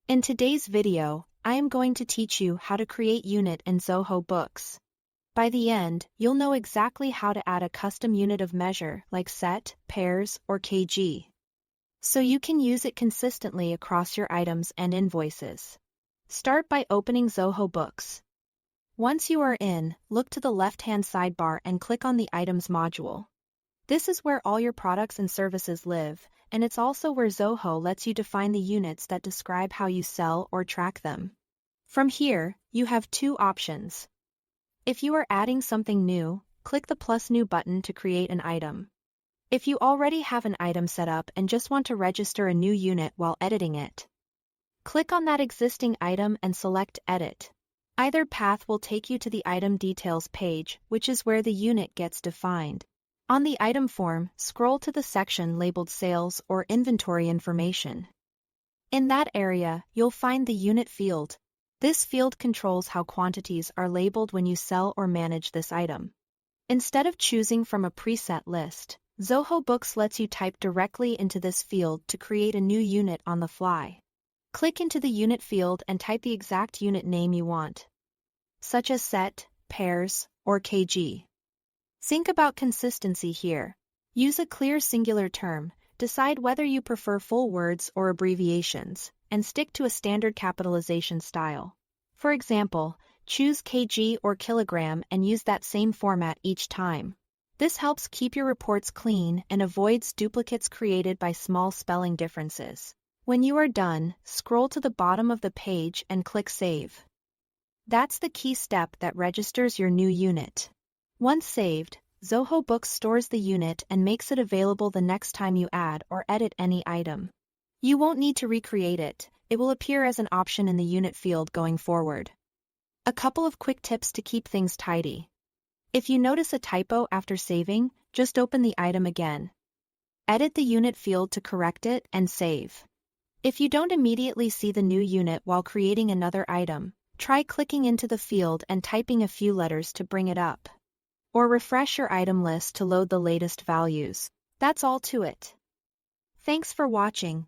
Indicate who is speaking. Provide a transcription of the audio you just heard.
Speaker 1: In today's video, I am going to teach you how to create unit in Zoho Books. By the end, you'll know exactly how to add a custom unit of measure like set, pairs, or kg, so you can use it consistently across your items and invoices. Start by opening Zoho Books. Once you are in, look to the left-hand sidebar and click on the Items module. This is where all your products and services live, and it's also where Zoho lets you define the units that describe how you sell or track them. From here, you have two options. If you are adding something new, click the plus new button to create an item. If you already have an item set up and just want to register a new unit while editing it, click on that existing item and select Edit. Either path will take you to the item details page, which is where the unit gets defined. On the item form, scroll to the section labeled Sales or Inventory Information. In that area, you'll find the Unit field. This field controls how quantities are labeled when you sell or manage this item. Instead of choosing from a preset list, Zoho Books lets you type directly into this field to create a new unit on the fly. Click into the Unit field and type the exact unit name you want, such as set, pairs, or kg. Think about consistency here. Use a clear singular term, decide whether you prefer full words or abbreviations, and stick to a standard capitalization style. For example, choose kg or kilogram and use that same format each time. This helps keep your reports clean and avoids duplicates created by small spelling differences. When you are done, scroll to the bottom of the page and click Save. That's the key step that registers your new unit. Once saved, Zoho Books stores the unit and makes it available the next time you add or edit any item. You won't need to recreate it, it will appear as an option in the unit field going forward. A couple of quick tips to keep things tidy. If you notice a typo after saving, just open the item again. Edit the unit field to correct it and save. If you don't immediately see the new unit while creating another item, try clicking into the field and typing a few letters to bring it up. Or refresh your item list to load the latest values. That's all to it. Thanks for watching.